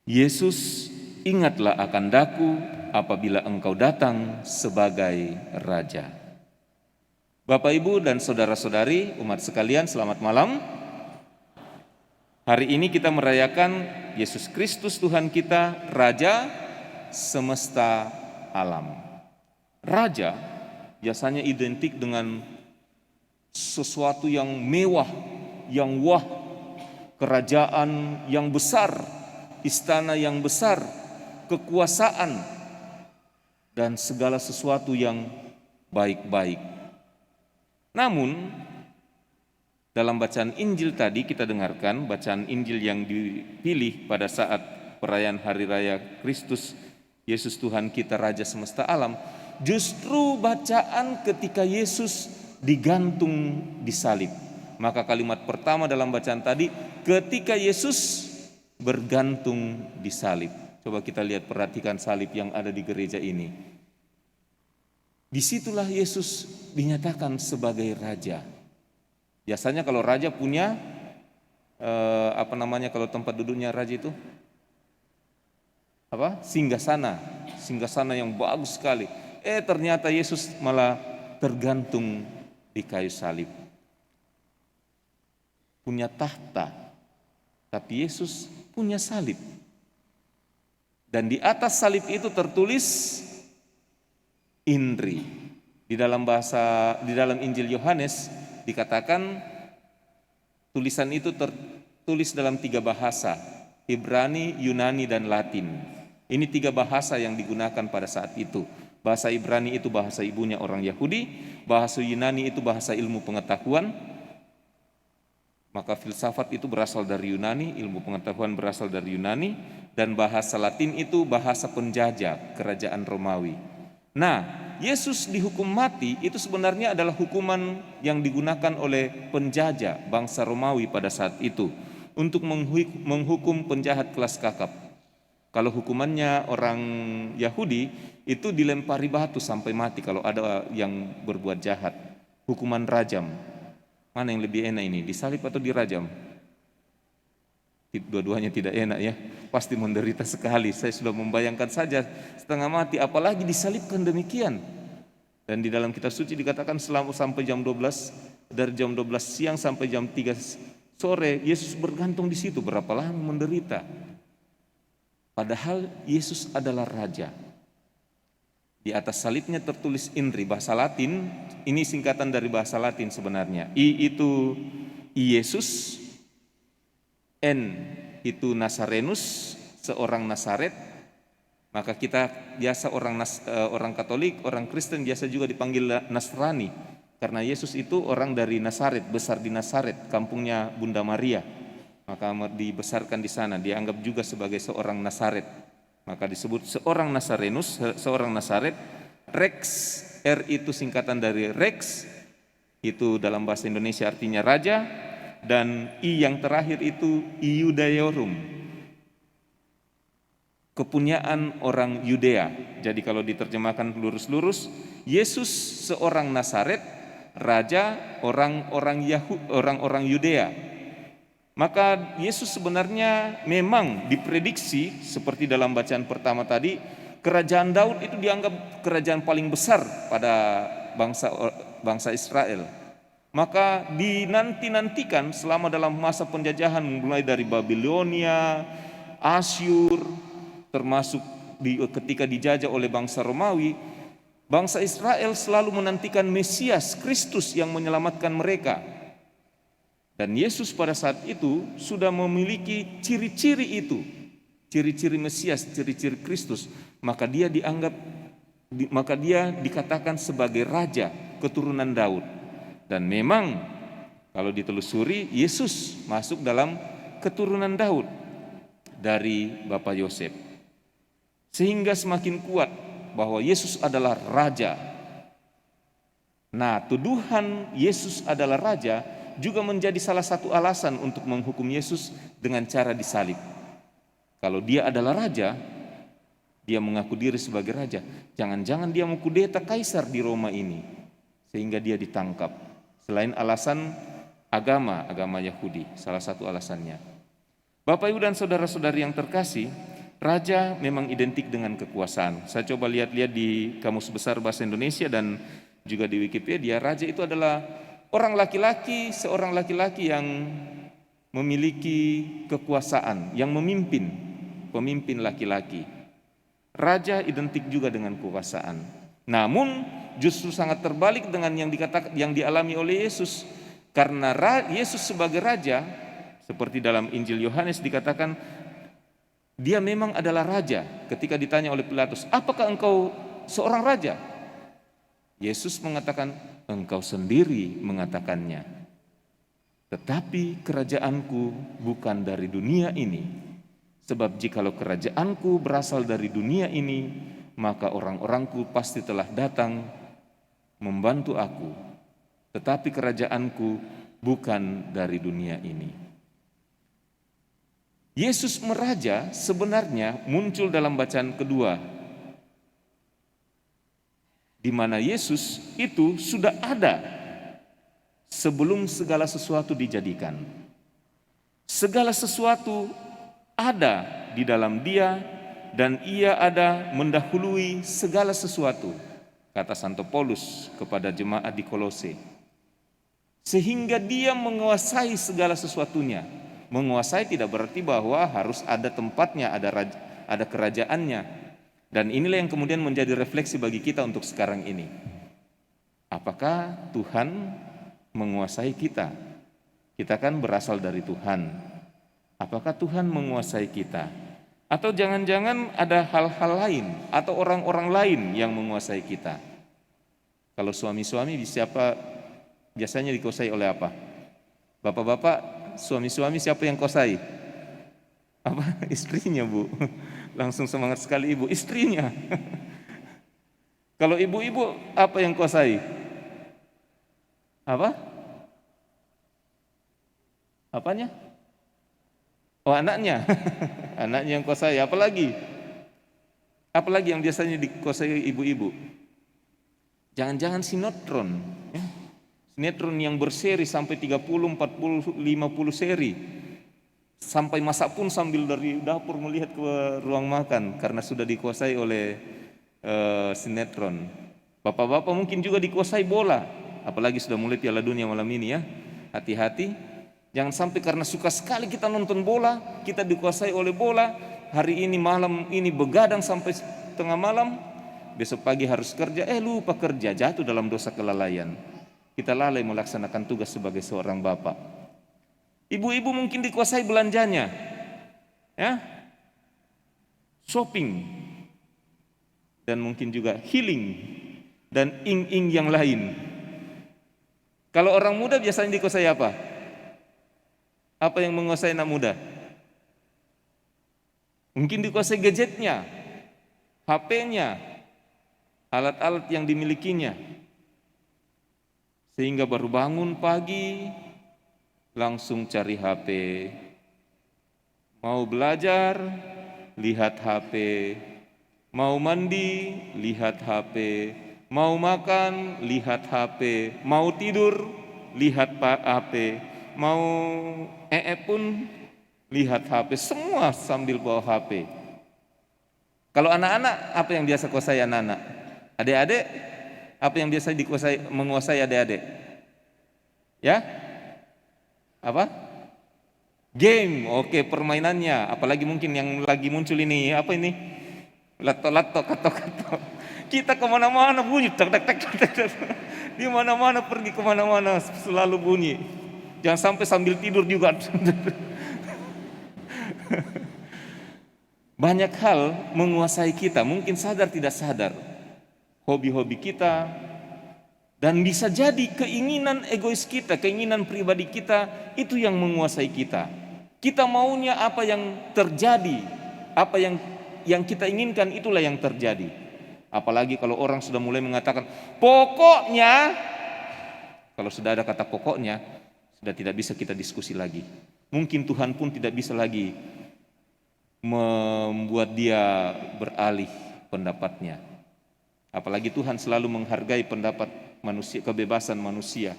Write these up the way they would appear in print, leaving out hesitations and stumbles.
Yesus, ingatlah akan daku apabila engkau datang sebagai Raja. Bapak, Ibu, dan saudara-saudari umat sekalian, selamat malam. Hari ini kita merayakan Yesus Kristus Tuhan kita, Raja semesta alam. Raja biasanya identik dengan sesuatu yang mewah, yang wah, kerajaan yang besar, istana yang besar, kekuasaan, dan segala sesuatu yang baik-baik. Namun, dalam bacaan Injil tadi kita dengarkan, bacaan Injil yang dipilih pada saat perayaan Hari Raya Kristus, Yesus Tuhan kita Raja semesta alam, justru bacaan ketika Yesus digantung di salib. Maka kalimat pertama dalam bacaan tadi, ketika Yesus bergantung di salib. Coba kita lihat, perhatikan salib yang ada di gereja ini. Disitulah Yesus dinyatakan sebagai Raja. Biasanya kalau raja punya kalau tempat duduknya raja itu singgasana yang bagus sekali. Ternyata Yesus malah tergantung di kayu salib. Punya tahta, tapi Yesus punya salib. Dan di atas salib itu tertulis INRI. Di dalam Injil Yohanes dikatakan tulisan itu tertulis dalam 3 bahasa, Ibrani, Yunani, dan Latin. Ini 3 bahasa yang digunakan pada saat itu. Bahasa Ibrani itu bahasa ibunya orang Yahudi, bahasa Yunani itu bahasa ilmu pengetahuan, maka filsafat itu berasal dari Yunani, ilmu pengetahuan berasal dari Yunani, dan bahasa Latin itu bahasa penjajah kerajaan Romawi. Nah, Yesus dihukum mati itu sebenarnya adalah hukuman yang digunakan oleh penjajah bangsa Romawi pada saat itu untuk menghukum penjahat kelas kakap. Kalau hukumannya orang Yahudi itu dilempari batu sampai mati kalau ada yang berbuat jahat. Hukuman rajam. Mana yang lebih enak ini, disalib atau dirajam? Dua-duanya tidak enak ya, pasti menderita sekali. Saya sudah membayangkan saja setengah mati, apalagi disalibkan demikian. Dan di dalam kitab suci dikatakan selama sampai jam 12, dari jam 12 siang sampai jam 3 sore Yesus bergantung di situ. Berapa lama menderita? Padahal Yesus adalah Raja. Di atas salibnya tertulis INRI, bahasa Latin. Ini singkatan dari bahasa Latin sebenarnya. I itu Yesus, N itu Nazarenus, seorang Nazaret. Maka kita biasa orang Katolik, orang Kristen biasa juga dipanggil Nasrani, karena Yesus itu orang dari Nazaret, besar di Nazaret, kampungnya Bunda Maria. Maka dibesarkan di sana, dianggap juga sebagai seorang Nazaret. Maka disebut seorang Nazarenus, seorang Nazaret. Rex, R itu singkatan dari Rex, itu dalam bahasa Indonesia artinya raja. Dan I yang terakhir itu Iudaeorum, kepunyaan orang Yudea. Jadi kalau diterjemahkan lurus-lurus, Yesus seorang Nazaret, raja orang-orang Yudea. Maka Yesus sebenarnya memang diprediksi seperti dalam bacaan pertama tadi, kerajaan Daud itu dianggap kerajaan paling besar pada bangsa Israel. Maka dinanti-nantikan selama dalam masa penjajahan, mulai dari Babilonia, Asyur, termasuk ketika dijajah oleh bangsa Romawi, bangsa Israel selalu menantikan Mesias Kristus yang menyelamatkan mereka. Dan Yesus pada saat itu sudah memiliki ciri-ciri itu, ciri-ciri Mesias, ciri-ciri Kristus. Maka dia dikatakan sebagai Raja keturunan Daud. Dan memang kalau ditelusuri, Yesus masuk dalam keturunan Daud dari Bapak Yosef. Sehingga semakin kuat bahwa Yesus adalah Raja. Nah, tuduhan Yesus adalah Raja juga menjadi salah satu alasan untuk menghukum Yesus dengan cara disalib. Kalau dia adalah Raja, dia mengaku diri sebagai Raja, jangan-jangan dia mau kudeta kaisar di Roma ini, sehingga dia ditangkap. Selain alasan agama Yahudi, salah satu alasannya. Bapak, Ibu, dan saudara-saudari yang terkasih, Raja memang identik dengan kekuasaan. Saya coba lihat-lihat di Kamus Besar Bahasa Indonesia dan juga di Wikipedia, raja itu adalah seorang laki-laki yang memiliki kekuasaan, yang pemimpin laki-laki. Raja identik juga dengan kekuasaan. Namun justru sangat terbalik dengan yang dialami oleh Yesus. Karena Yesus sebagai raja, seperti dalam Injil Yohanes dikatakan, dia memang adalah raja. Ketika ditanya oleh Pilatus, apakah engkau seorang raja? Yesus mengatakan, engkau sendiri mengatakannya. Tetapi kerajaanku bukan dari dunia ini. Sebab jikalau kerajaanku berasal dari dunia ini, maka orang-orangku pasti telah datang membantu aku. Tetapi kerajaanku bukan dari dunia ini. Yesus meraja sebenarnya muncul dalam bacaan kedua, di mana Yesus itu sudah ada sebelum segala sesuatu dijadikan. Segala sesuatu ada di dalam Dia dan Ia ada mendahului segala sesuatu, kata Santo Paulus kepada jemaat di Kolose. Sehingga Dia menguasai segala sesuatunya. Menguasai tidak berarti bahwa harus ada tempatnya, ada kerajaannya. Dan inilah yang kemudian menjadi refleksi bagi kita untuk sekarang ini. Apakah Tuhan menguasai kita? Kita kan berasal dari Tuhan. Apakah Tuhan menguasai kita? Atau jangan-jangan ada hal-hal lain atau orang-orang lain yang menguasai kita? Kalau suami-suami siapa biasanya dikuasai oleh apa? Bapak-bapak, suami-suami siapa yang kuasai? Apa? Istrinya, Bu. Langsung semangat sekali ibu, istrinya. Kalau ibu-ibu apa yang kuasai? Apa? Apanya? Oh, anaknya. Anaknya yang kuasai. Apalagi yang biasanya dikuasai ibu-ibu? Jangan-jangan sinetron, ya? Sinetron yang berseri sampai 30, 40, 50 seri. Sampai masak pun sambil dari dapur melihat ke ruang makan karena sudah dikuasai oleh sinetron. Bapak-bapak mungkin juga dikuasai bola, apalagi sudah mulai Piala Dunia malam ini ya. Hati-hati, jangan sampai karena suka sekali kita nonton bola, kita dikuasai oleh bola. Hari ini malam ini begadang sampai tengah malam, besok pagi harus kerja, lupa kerja, jatuh dalam dosa kelalaian. Kita lalai melaksanakan tugas sebagai seorang bapak. Ibu-ibu mungkin dikuasai belanjanya, ya, shopping, dan mungkin juga healing dan ing-ing yang lain. Kalau orang muda biasanya dikuasai apa? Apa yang menguasai anak muda? Mungkin dikuasai gadgetnya, HP-nya, alat-alat yang dimilikinya. Sehingga baru bangun pagi, langsung cari HP. Mau belajar, lihat HP. Mau mandi, lihat HP. Mau makan, lihat HP. Mau tidur, lihat HP. Mau pun lihat HP. Semua sambil bawa HP. Kalau anak-anak, apa yang biasa kuasai anak-anak? Adik-adik, apa yang biasa menguasai adik-adik? Ya? Apa? Game. Oke, permainannya. Apalagi mungkin yang lagi muncul ini, apa ini? Lato-lato, kato-kato. Kita kemana-mana bunyi, tak. Di mana-mana pergi kemana-mana selalu bunyi. Jangan sampai sambil tidur juga. Banyak hal menguasai kita, mungkin sadar tidak sadar. Hobi-hobi kita, dan bisa jadi keinginan egois kita, keinginan pribadi kita, itu yang menguasai kita. Kita maunya apa yang terjadi, apa yang kita inginkan itulah yang terjadi. Apalagi kalau orang sudah mulai mengatakan, pokoknya, kalau sudah ada kata pokoknya, sudah tidak bisa kita diskusi lagi. Mungkin Tuhan pun tidak bisa lagi membuat dia beralih pendapatnya. Apalagi Tuhan selalu menghargai pendapat manusia, kebebasan manusia.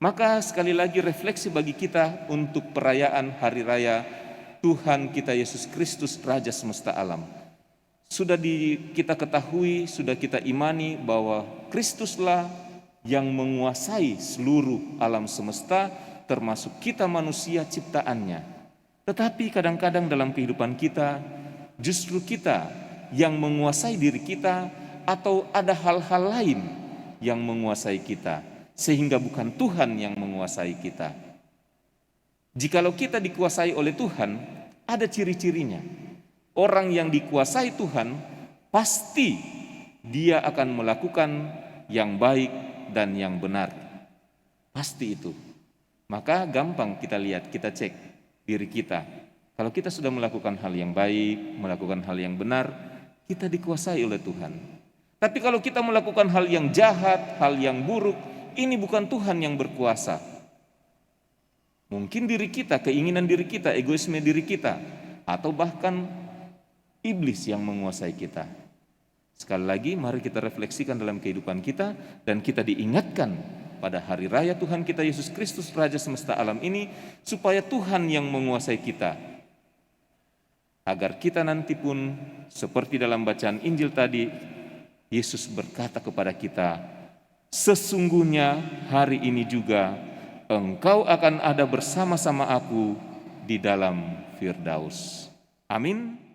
Maka sekali lagi refleksi bagi kita untuk perayaan hari raya Tuhan kita Yesus Kristus, Raja semesta alam. Sudah kita ketahui, sudah kita imani bahwa Kristuslah yang menguasai seluruh alam semesta, termasuk kita manusia ciptaannya. Tetapi kadang-kadang dalam kehidupan kita, justru kita yang menguasai diri kita, atau ada hal-hal lain yang menguasai kita, sehingga bukan Tuhan yang menguasai kita. Jikalau kita dikuasai oleh Tuhan, ada ciri-cirinya. Orang yang dikuasai Tuhan, pasti dia akan melakukan yang baik dan yang benar. Pasti itu. Maka gampang kita lihat, kita cek diri kita. Kalau kita sudah melakukan hal yang baik, melakukan hal yang benar, kita dikuasai oleh Tuhan. Tapi kalau kita melakukan hal yang jahat, hal yang buruk, ini bukan Tuhan yang berkuasa. Mungkin diri kita, keinginan diri kita, egoisme diri kita, atau bahkan iblis yang menguasai kita. Sekali lagi, mari kita refleksikan dalam kehidupan kita, dan kita diingatkan pada hari raya Tuhan kita Yesus Kristus, Raja semesta alam ini, supaya Tuhan yang menguasai kita, agar kita nanti pun seperti dalam bacaan Injil tadi, Yesus berkata kepada kita, sesungguhnya hari ini juga engkau akan ada bersama-sama aku di dalam Firdaus. Amin.